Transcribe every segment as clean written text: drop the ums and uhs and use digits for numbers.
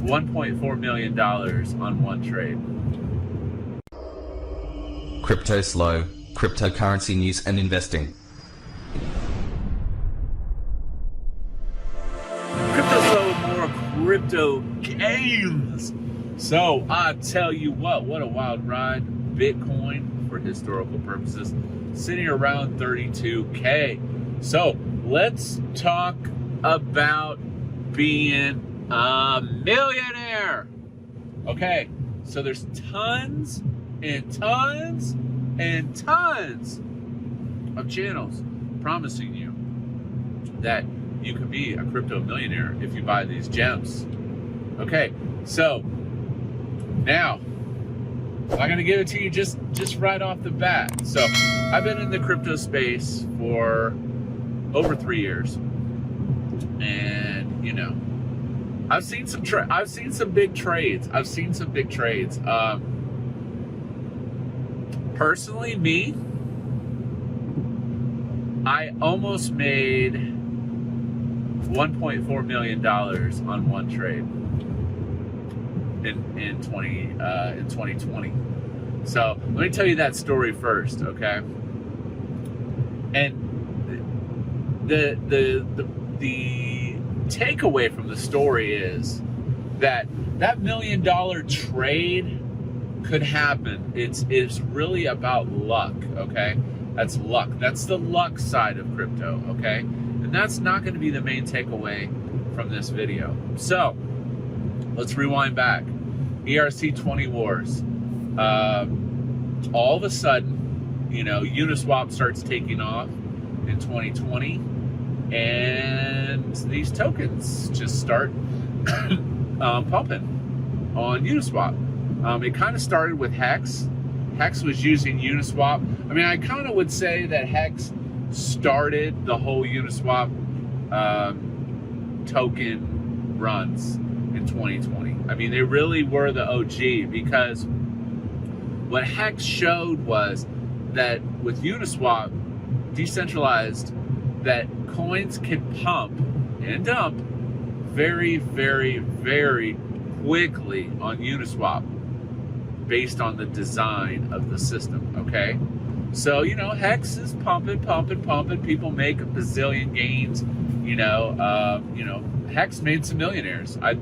$1.4 million on one trade. Cryptoslo, cryptocurrency news and investing. Cryptoslo, more crypto games. So I tell you what a wild ride. Bitcoin, for historical purposes, sitting around 32K. So let's talk about being a millionaire. Okay, so there's tons and tons and tons of channels promising you that you can be a crypto millionaire if you buy these gems. Okay, so now I'm not gonna give it to you just right off the bat. So I've been in the crypto space for over 3 years, and you know, I've seen some big trades. Personally, me, I almost made $1.4 million on one trade in 2020. So let me tell you that story first, okay? And the takeaway from the story is that $1 million trade could happen. It's really about luck, okay? That's luck. That's the luck side of crypto, okay? And that's not going to be the main takeaway from this video. So let's rewind back. ERC20 wars. All of a sudden, you know, Uniswap starts taking off in 2020, and these tokens just start pumping on Uniswap. It kind of started with Hex. Hex was using Uniswap. I mean, I kind of would say that Hex started the whole Uniswap token runs in 2020. I mean, they really were the OG, because what Hex showed was that with Uniswap, decentralized, that coins can pump and dump very, very, very quickly on Uniswap based on the design of the system, okay? So, you know, Hex is pumping. People make a bazillion gains. You know, Hex made some millionaires. I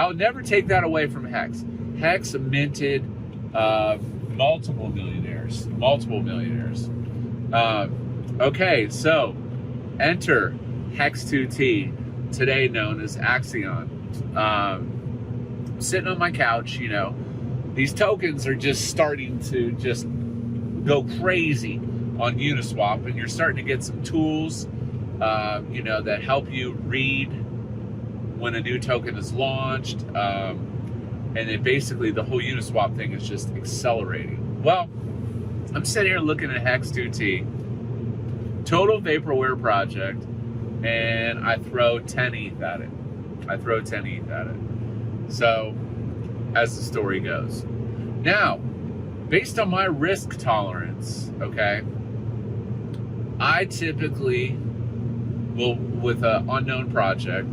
would never take that away from Hex. Hex minted multiple millionaires. Okay, so enter Hex2T, today known as Axion. Sitting on my couch, you know, these tokens are just starting to just go crazy on Uniswap, and you're starting to get some tools, you know, that help you read when a new token is launched, and then basically the whole Uniswap thing is just accelerating. Well, I'm sitting here looking at Hex2T, total vaporware project, and I throw 10 ETH at it. So, as the story goes. Now, based on my risk tolerance, okay, I typically will, with an unknown project,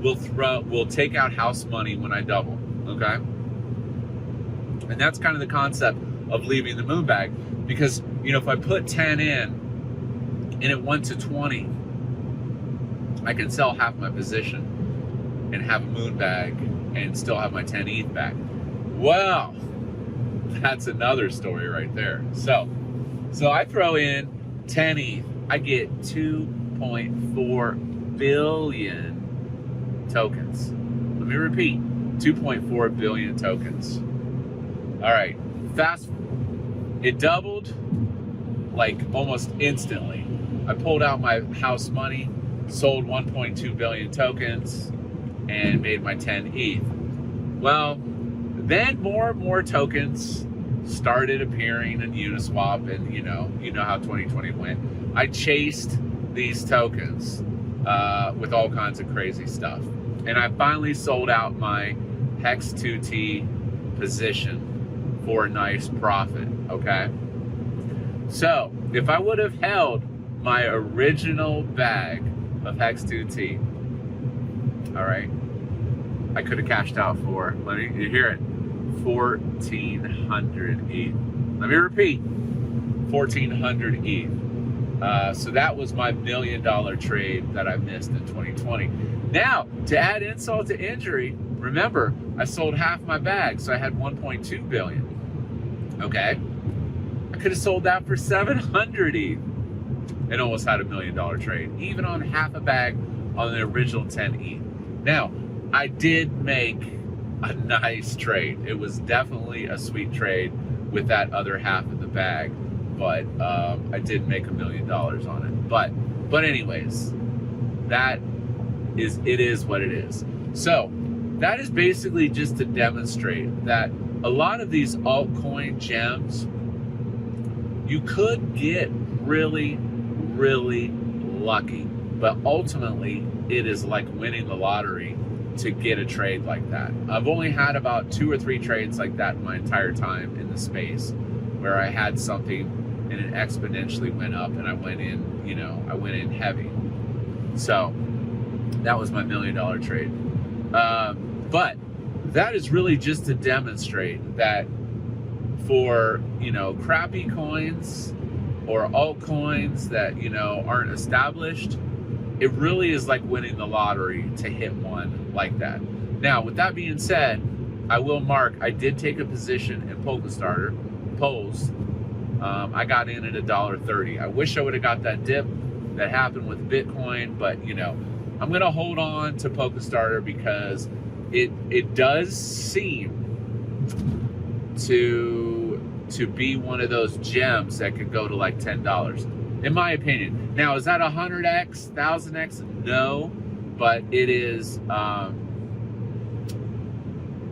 will take out house money when I double, okay? And that's kind of the concept of leaving the moon bag, because, you know, if I put 10 in and it went to 20, I can sell half my position and have a moon bag and still have my 10 ETH back. Well, that's another story right there. So I throw in 10 ETH, I get 2.4 billion tokens. Let me repeat, 2.4 billion tokens. All right, it doubled like almost instantly. I pulled out my house money, sold 1.2 billion tokens, and made my 10 ETH. Well, then more and more tokens started appearing in Uniswap, and you know how 2020 went. I chased these tokens with all kinds of crazy stuff, and I finally sold out my Hex2T position for a nice profit, okay? So if I would have held my original bag of Hex2T, all right, I could have cashed out for, you hear it, 1,400 ETH. Let me repeat, 1,400 ETH. So that was my $1 million trade that I missed in 2020. Now, to add insult to injury, remember, I sold half my bag, so I had 1.2 billion. Okay? I could have sold that for 700 ETH and almost had $1 million trade, even on half a bag on the original 10 ETH. Now, I did make a nice trade. It was definitely a sweet trade with that other half of the bag, but I did make $1 million on it. But anyways, it is what it is. So that is basically just to demonstrate that a lot of these altcoin gems, you could get really, really lucky, but ultimately it is like winning the lottery to get a trade like that. I've only had about 2 or 3 trades like that in my entire time in the space, where I had something and it exponentially went up and I went in, I went in heavy. So that was my $1 million trade. But that is really just to demonstrate that for, crappy coins or altcoins that, aren't established, it really is like winning the lottery to hit one like that. Now, with that being said, I will mark, I did take a position in polls. I got in at $1.30. I wish I would have got that dip that happened with Bitcoin, but I'm gonna hold on to Polkastarter because it does seem to be one of those gems that could go to like $10, in my opinion. Now, is that 100x, 1000x? No, but it is.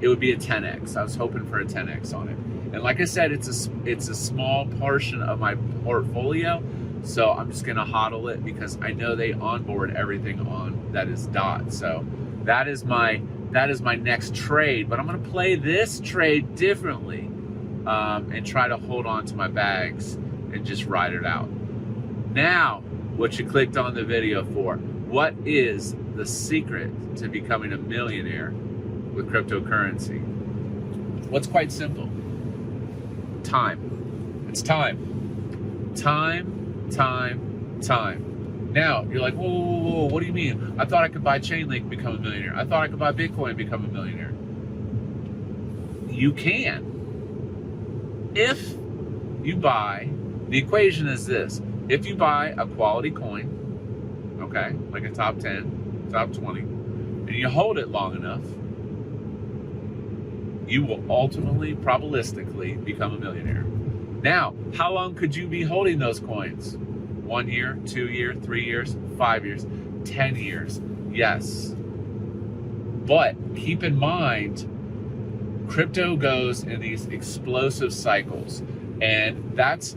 It would be a 10x. I was hoping for a 10x on it. And like I said, it's a small portion of my portfolio, so I'm just gonna hodl it because I know they onboard everything on that is DOT. So that is my next trade, but I'm gonna play this trade differently and try to hold on to my bags and just ride it out. Now, what you clicked on the video for, what is the secret to becoming a millionaire with cryptocurrency? What's quite simple? Time. It's time. Time. Now, you're like, whoa, what do you mean? I thought I could buy Chainlink and become a millionaire. I thought I could buy Bitcoin and become a millionaire. You can. If you buy, the equation is this. If you buy a quality coin, okay, like a top 10, top 20, and you hold it long enough, you will ultimately, probabilistically, become a millionaire. Now, how long could you be holding those coins? 1 year, 2 years, 3 years, 5 years, 10 years? Yes. But keep in mind, crypto goes in these explosive cycles. And that's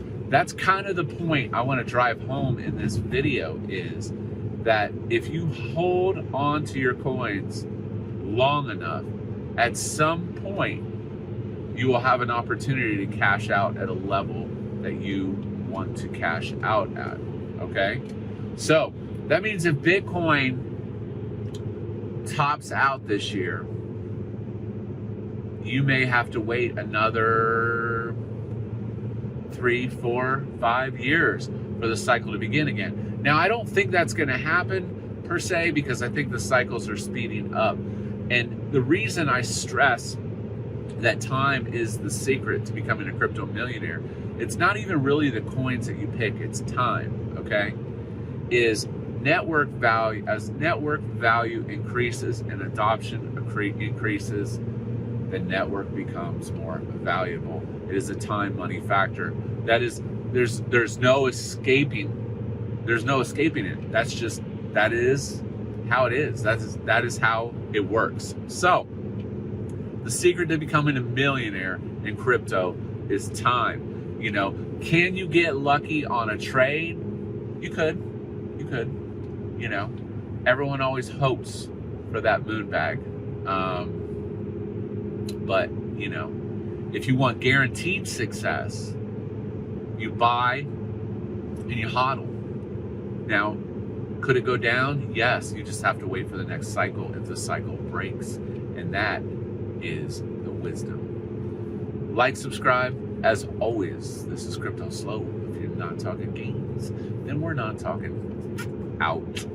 kind of the point I want to drive home in this video, is that if you hold on to your coins long enough, at some point, you will have an opportunity to cash out at a level that you want to cash out at, okay? So that means if Bitcoin tops out this year, you may have to wait another 3, 4, 5 years for the cycle to begin again. Now, I don't think that's gonna happen per se, because I think the cycles are speeding up. And the reason I stress that time is the secret to becoming a crypto millionaire, it's not even really the coins that you pick, it's time, okay? Is network value, as network value increases and adoption increases, the network becomes more valuable. It is a time money factor. That is, there's no escaping it. That is how it is. That is how it works. So the secret to becoming a millionaire in crypto is time. Can you get lucky on a trade? You could. Everyone always hopes for that moon bag. But if you want guaranteed success, you buy and you hodl. Now, could it go down? Yes, you just have to wait for the next cycle if the cycle breaks. And that is the wisdom. Like, subscribe. As always, this is Cryptoslo. If you're not talking gains, then we're not talking out.